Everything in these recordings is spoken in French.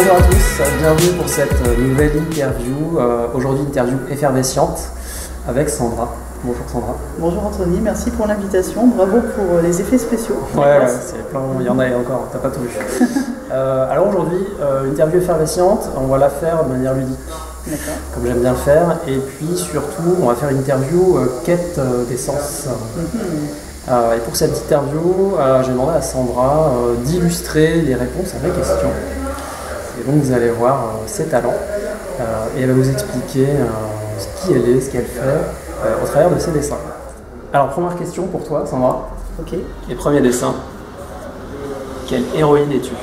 Bonjour à tous, bienvenue pour cette nouvelle interview. Aujourd'hui, interview effervescente avec Sandra. Bonjour Sandra. Bonjour Anthony, merci pour l'invitation. Bravo pour les effets spéciaux. Ouais, c'est plein, il y en a encore, t'as pas tout vu. Alors aujourd'hui, interview effervescente, on va la faire de manière ludique, comme j'aime bien le faire. Et puis surtout, on va faire une interview quête d'essence. Et pour cette interview, j'ai demandé à Sandra d'illustrer les réponses à mes questions. Et donc vous allez voir ses talents et elle va vous expliquer qui elle est, ce qu'elle fait au travers de ses dessins. Alors première question pour toi Sandra. Ok. Et premier dessin. Quelle héroïne es-tu?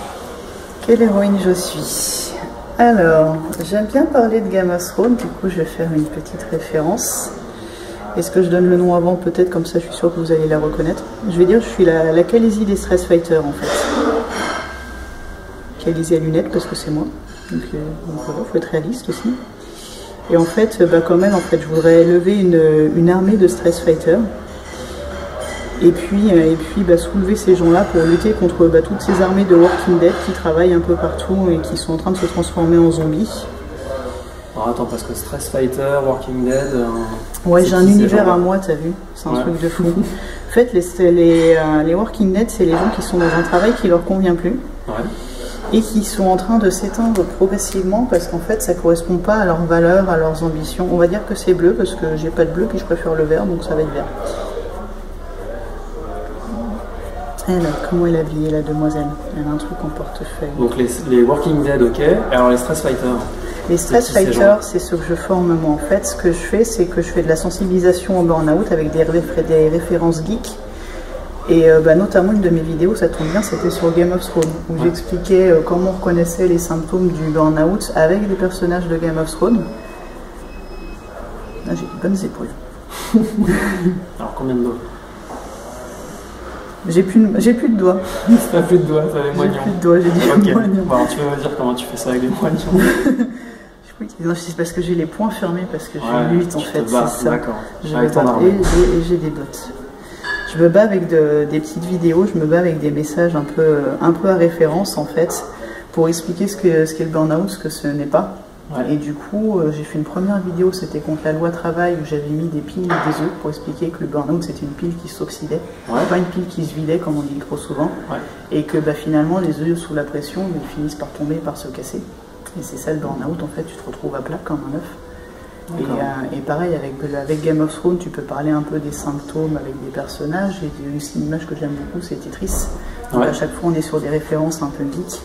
Quelle héroïne je suis? Alors, j'aime bien parler de Game of Thrones, du coup je vais faire une petite référence. Est-ce que je donne le nom avant peut-être, comme ça je suis sûr que vous allez la reconnaître. Je vais dire je suis la Khaleesi des Stress Fighters en fait. Khaleesi à lunettes parce que c'est moi. Donc voilà, il faut être réaliste aussi. Et en fait, comme elle, je voudrais élever une armée de Stress Fighters. Et puis soulever ces gens-là pour lutter contre toutes ces armées de Walking Dead qui travaillent un peu partout et qui sont en train de se transformer en zombies. Alors attends, parce que Stress Fighter, Walking Dead... ouais, j'ai un univers à moi, t'as vu? C'est un truc de fou. En fait, les Walking Dead, c'est les gens qui sont dans un travail qui leur convient plus. Ouais. Et qui sont en train de s'éteindre progressivement parce qu'en fait, ça ne correspond pas à leurs valeurs, à leurs ambitions. On va dire que c'est bleu parce que j'ai pas de bleu, puis je préfère le vert, donc ça va être vert. Comment elle est habillée, la demoiselle? Elle a un truc en portefeuille. Donc les Walking Dead, ok. Alors les Stress Fighters? Les Stress Fighters, c'est ce que je forme moi. En fait, ce que je fais, c'est que je fais de la sensibilisation au burn-out avec des références geeks. Et notamment une de mes vidéos, ça tombe bien, c'était sur Game of Thrones, où j'expliquais comment on reconnaissait les symptômes du burn-out avec des personnages de Game of Thrones. Là, j'ai de bonnes épaules. Alors combien de doigts? J'ai plus de doigts. T'as plus de doigts, t'as les moignons. J'ai plus de doigts, j'ai des moignons. Bon, alors tu vas me dire comment tu fais ça avec les moignons? Non, c'est parce que j'ai les poings fermés, parce que je lutte en fait, c'est ça. D'accord. Et j'ai des bottes. Je me bats avec des petites vidéos, je me bats avec des messages un peu à référence en fait, pour expliquer ce qu'est le burn-out, ce que ce n'est pas. Ouais. Et du coup, j'ai fait une première vidéo, c'était contre la loi travail, où j'avais mis des piles et des œufs pour expliquer que le burn-out c'était une pile qui s'oxydait, pas une pile qui se vidait comme on dit trop souvent, et que finalement les œufs sous la pression ils finissent par tomber, par se casser. Et c'est ça le burn-out, en fait, tu te retrouves à plat comme un œuf. Et pareil, avec Game of Thrones, tu peux parler un peu des symptômes avec des personnages. Et il y a aussi une image que j'aime beaucoup, c'est Tetris. Donc à chaque fois, on est sur des références un peu geek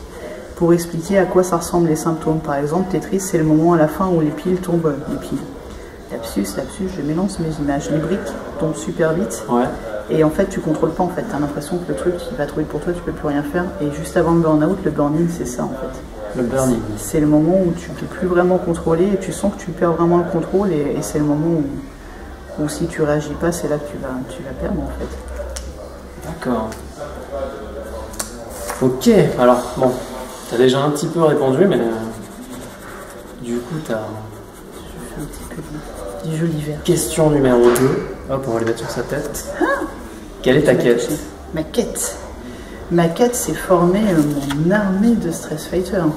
pour expliquer à quoi ça ressemble les symptômes. Par exemple, Tetris, c'est le moment à la fin où les piles tombent. Les piles. Lapsus, je mélange mes images. Les briques tombent super vite. Et en fait, tu contrôles pas. En fait, tu as l'impression que le truc, il va trouver pour toi, tu peux plus rien faire. Et juste avant le burn-out, le burn-in, c'est ça en fait. Le burning. C'est le moment où tu ne peux plus vraiment contrôler et tu sens que tu perds vraiment le contrôle et c'est le moment où si tu réagis pas, c'est là que tu vas perdre en fait. D'accord. Ok, alors bon, tu as déjà un petit peu répondu, mais du coup tu as... Je fais un petit peu du joli vert. Question numéro 2. Hop, on va le mettre sur sa tête. Quelle est ta quête? Ma quête. Ma quête, c'est former mon armée de Stress Fighters.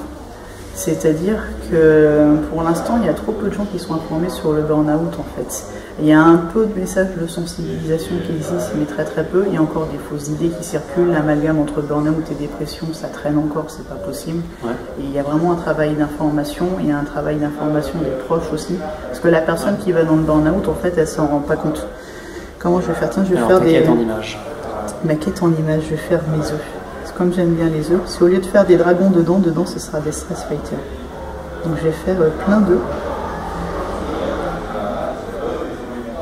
C'est-à-dire que pour l'instant, il y a trop peu de gens qui sont informés sur le burn-out en fait. Il y a un peu de messages de sensibilisation qui existent, mais très très peu. Il y a encore des fausses idées qui circulent. L'amalgame entre burn-out et dépression, ça traîne encore, c'est pas possible. Et il y a vraiment un travail d'information. Il y a un travail d'information des proches aussi. Parce que la personne qui va dans le burn-out, en fait, elle s'en rend pas compte. Comment je vais faire? Tiens, je vais faire des... quête en image. Ma quête en image, je vais faire mes œufs. Comme j'aime bien les œufs, si au lieu de faire des dragons dedans ce sera des Stress Fighters. Donc je vais faire plein d'œufs.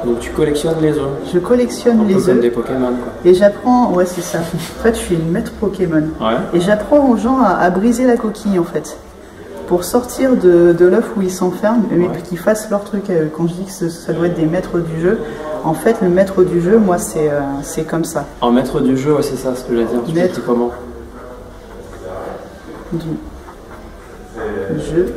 Donc tu collectionnes les œufs? Je collectionne les œufs. Comme des Pokémon quoi. Et j'apprends, ouais c'est ça. En fait je suis une maître Pokémon. Et j'apprends aux gens à briser la coquille en fait. Pour sortir de l'œuf où ils s'enferment, mais qu'ils fassent leur truc à eux. Quand je dis que ça doit être des maîtres du jeu, en fait, le maître du jeu, moi, c'est comme ça. En maître du jeu, ouais, c'est ça ce que j'allais dire. Tu fais comment? Du jeu.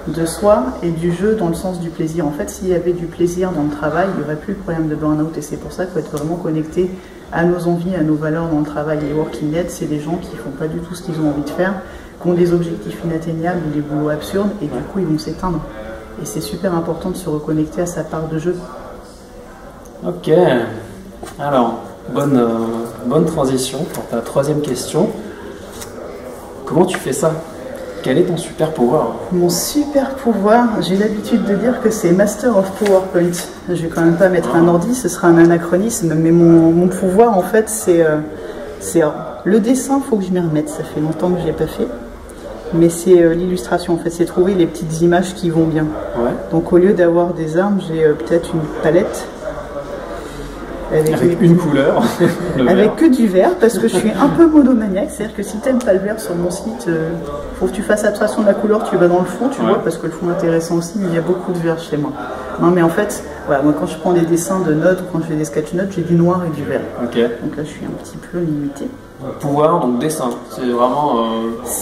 de soi et du jeu dans le sens du plaisir. En fait, s'il y avait du plaisir dans le travail, il n'y aurait plus de problème de burn-out. Et c'est pour ça qu'il faut être vraiment connecté à nos envies, à nos valeurs dans le travail. Les Working Dead, c'est des gens qui ne font pas du tout ce qu'ils ont envie de faire, qui ont des objectifs inatteignables ou des boulots absurdes, et du coup, ils vont s'éteindre. Et c'est super important de se reconnecter à sa part de jeu. Ok. Alors, bonne transition pour ta troisième question. Comment tu fais ça? Quel est ton super pouvoir? Mon super pouvoir, j'ai l'habitude de dire que c'est Master of PowerPoint. Je vais quand même pas mettre un ordi, ce sera un anachronisme, mais mon pouvoir en fait c'est le dessin, il faut que je m'y remette, ça fait longtemps que je l'ai pas fait. Mais c'est l'illustration en fait, c'est trouver les petites images qui vont bien. Ouais. Donc au lieu d'avoir des armes, j'ai peut-être une palette. Avec une couleur. Avec que du vert, parce que je suis un peu monomaniaque. C'est-à-dire que si tu n'aimes pas le vert sur mon site, faut que tu fasses abstraction de la couleur, tu vas dans le fond, tu vois, parce que le fond est intéressant aussi, mais il y a beaucoup de vert chez moi. Non, mais en fait, voilà, moi quand je prends des dessins de notes ou quand je fais des sketch notes, j'ai du noir et du vert. Okay. Donc là, je suis un petit peu limitée. Pouvoir, donc dessin, c'est vraiment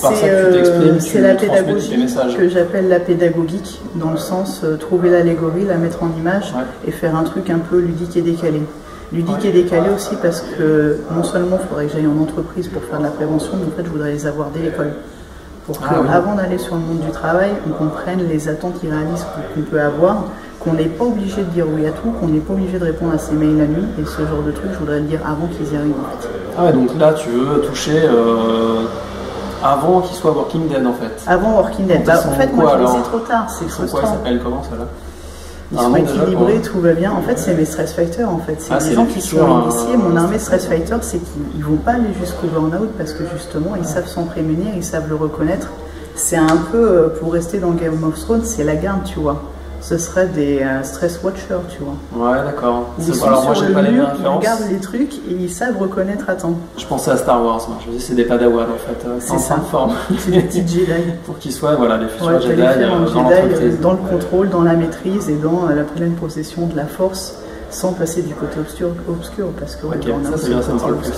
par ça que tu t'exprimes, c'est la pédagogie que j'appelle la pédagogique, dans le sens trouver l'allégorie, la mettre en image et faire un truc un peu ludique et décalé. Ludique et décalé aussi parce que non seulement il faudrait que j'aille en entreprise pour faire de la prévention, mais en fait je voudrais les avoir dès l'école. Pour qu'avant d'aller sur le monde du travail, on comprenne les attentes irréalistes qu'on peut avoir, qu'on n'est pas obligé de dire oui à tout, qu'on n'est pas obligé de répondre à ses mails la nuit, et ce genre de trucs, je voudrais le dire avant qu'ils y arrivent en fait. Ah ouais, donc là tu veux toucher avant qu'il soit Working Dead en fait. Avant Working Dead, bah, en fait moi je laissé trop tard, c'est frustrant. Ils s'appellent comment ça là? Ils sont équilibrés, tout va bien. En fait, c'est mes stress fighters. En fait, c'est des gens qui sont initiés. Mon armée stress fighter, c'est qu'ils vont pas aller jusqu'au burn-out parce que justement, ils savent s'en prémunir, ils savent le reconnaître. C'est un peu, pour rester dans Game of Thrones, c'est la garde, tu vois. Ce serait des stress watchers, tu vois. Ouais, d'accord. Alors moi, j'ai pas les mêmes références. Ils regardent les trucs et ils savent reconnaître à temps. Je pensais à Star Wars, moi. Je me dis c'est des Padawan en fait. C'est ça. Forme. C'est des petits Jedi. Pour qu'ils soient voilà, les futurs Jedi, dans le contrôle, dans la maîtrise et dans la pleine possession de la force, sans passer du côté obscur parce que okay, ça c'est bien, ça me parle plus.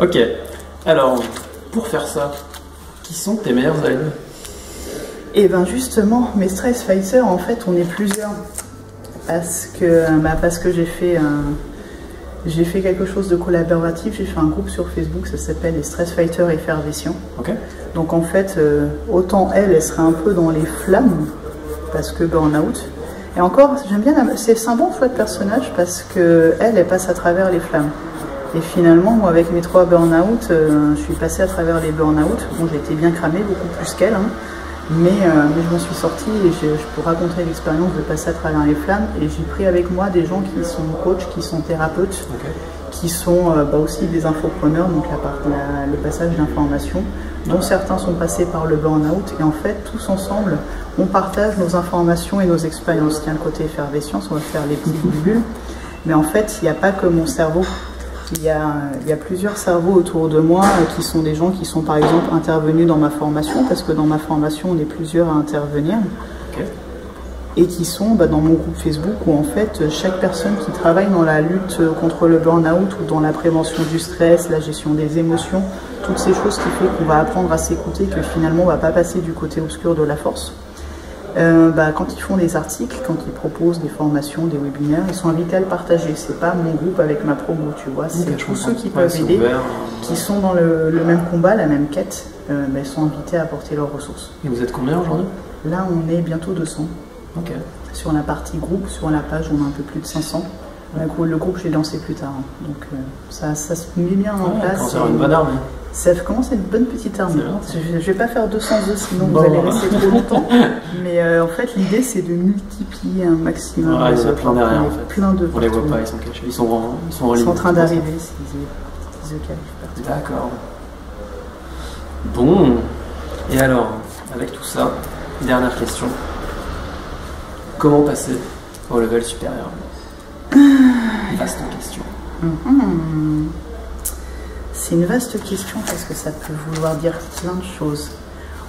Ok. Alors, pour faire ça, qui sont tes meilleurs amis? Et bien justement, mes stress fighters, en fait, on est plusieurs. Parce que j'ai fait quelque chose de collaboratif, j'ai fait un groupe sur Facebook, ça s'appelle les Stress Fighters Effervescents. Okay. Donc en fait, autant elle serait un peu dans les flammes, parce que burn-out. Et encore, j'aime bien, c'est un bon choix de personnage, parce qu'elle passe à travers les flammes. Et finalement, moi avec mes 3 burn-out, je suis passée à travers les burn-out. Bon, j'ai été bien cramée, beaucoup plus qu'elle, hein. Mais je m'en suis sortie et je peux raconter l'expérience de passer à travers les flammes. Et j'ai pris avec moi des gens qui sont coachs, qui sont thérapeutes, qui sont aussi des infopreneurs, donc le passage d'informations, dont certains sont passés par le burn-out. Et en fait, tous ensemble, on partage nos informations et nos expériences. Il y a le côté effervescence, on va faire les petites bulles. Mais en fait, il n'y a pas que mon cerveau. Il y a plusieurs cerveaux autour de moi qui sont des gens qui sont par exemple intervenus dans ma formation, parce que dans ma formation on est plusieurs à intervenir, et qui sont dans mon groupe Facebook où en fait chaque personne qui travaille dans la lutte contre le burn-out ou dans la prévention du stress, la gestion des émotions, toutes ces choses qui font qu'on va apprendre à s'écouter, que finalement on ne va pas passer du côté obscur de la force. Quand ils font des articles, quand ils proposent des formations, des webinaires, ils sont invités à le partager. C'est pas mon groupe avec ma promo, tu vois. C'est tous ceux qui peuvent aider, qui sont dans le même combat, la même quête, ils sont invités à apporter leurs ressources. Et vous êtes combien aujourd'hui? Là, on est bientôt 200. Okay. Sur la partie groupe, sur la page, on a un peu plus de 500. Le groupe, je l'ai lancé plus tard. Donc ça se met bien en place. C'est une bonne arme. Ça commence à être une bonne petite armée. Je ne vais pas faire 200 œufs, sinon vous allez rester trop longtemps. Mais en fait, l'idée, c'est de multiplier un maximum. Il y en a plein derrière, en fait. Plein de on les voit pas, ils sont cachés. Ils sont en train d'arriver, ces œufs qui arrivent. D'accord. Bon. Et alors, avec tout ça, dernière question. Comment passer au level supérieur? Vaste question. C'est une vaste question parce que ça peut vouloir dire plein de choses.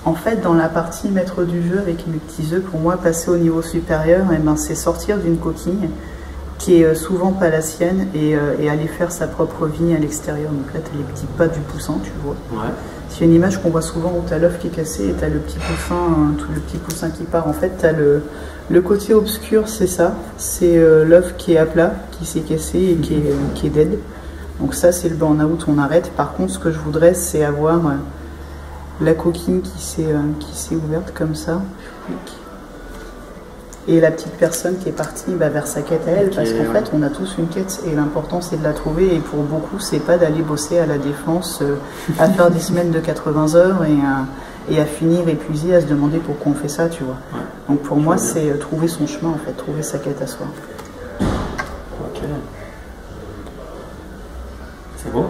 En fait, dans la partie maître du jeu avec mes petits œufs, pour moi, passer au niveau supérieur, c'est sortir d'une coquille qui est souvent pas la sienne et aller faire sa propre vie à l'extérieur. Donc là, tu as les petits pas du poussant, tu vois. Ouais. C'est une image qu'on voit souvent où tu as l'œuf qui est cassé et tu as le petit poussin qui part. En fait, tu as le côté obscur, c'est ça. C'est l'œuf qui est à plat, qui s'est cassé et qui est dead. Donc ça, c'est le burn-out, on arrête. Par contre, ce que je voudrais, c'est avoir la coquille qui s'est ouverte comme ça. Et la petite personne qui est partie vers sa quête à elle, parce qu'en fait on a tous une quête et l'important c'est de la trouver, et pour beaucoup c'est pas d'aller bosser à la défense, à faire des semaines de 80 heures et à finir épuisé, à se demander pourquoi on fait ça, tu vois. Ouais. Donc pour moi c'est trouver son chemin en fait, trouver sa quête à soi. Ok. C'est beau.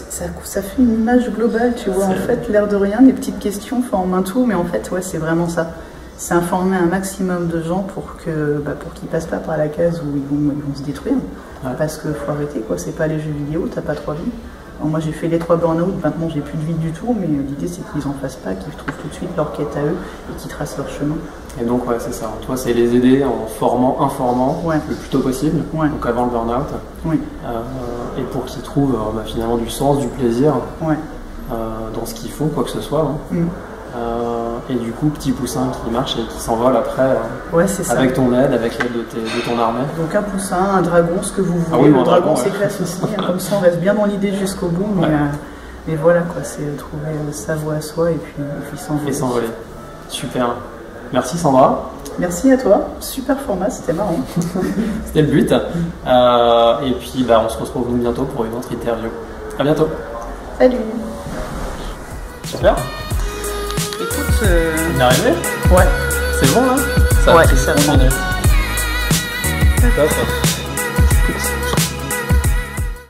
Ça fait une image globale, tu vois, en fait l'air de rien, les petites questions forment un tout, mais en fait ouais c'est vraiment ça. C'est informer un maximum de gens pour qu'ils passent pas par la case où ils vont se détruire. Ouais. Parce qu'il faut arrêter, quoi. C'est pas les jeux vidéo, t'as pas 3 vies. Alors moi j'ai fait les 3 burn-out, maintenant j'ai plus de vie du tout, mais l'idée c'est qu'ils en fassent pas, qu'ils trouvent tout de suite leur quête à eux et qu'ils tracent leur chemin. Et donc ouais c'est ça, toi c'est les aider en informant le plus tôt possible, donc avant le burn-out, et pour qu'ils trouvent finalement du sens, du plaisir dans ce qu'ils font, quoi que ce soit. Et du coup, petit poussin qui marche et qui s'envole après avec ton aide, avec l'aide de ton armée. Donc un poussin, un dragon, ce que vous voulez. Le dragon c'est classe aussi, comme ça on reste bien dans l'idée jusqu'au bout, mais voilà quoi, c'est trouver sa voie à soi et puis s'envoler. Et s'envoler. Super. Merci Sandra. Merci à toi, super format, c'était marrant. C'était le but. Et puis on se retrouve bientôt pour une autre interview. À bientôt. Salut. Super. Écoute, on est arrivé? Ouais. C'est bon là? Ouais, ça va. Top.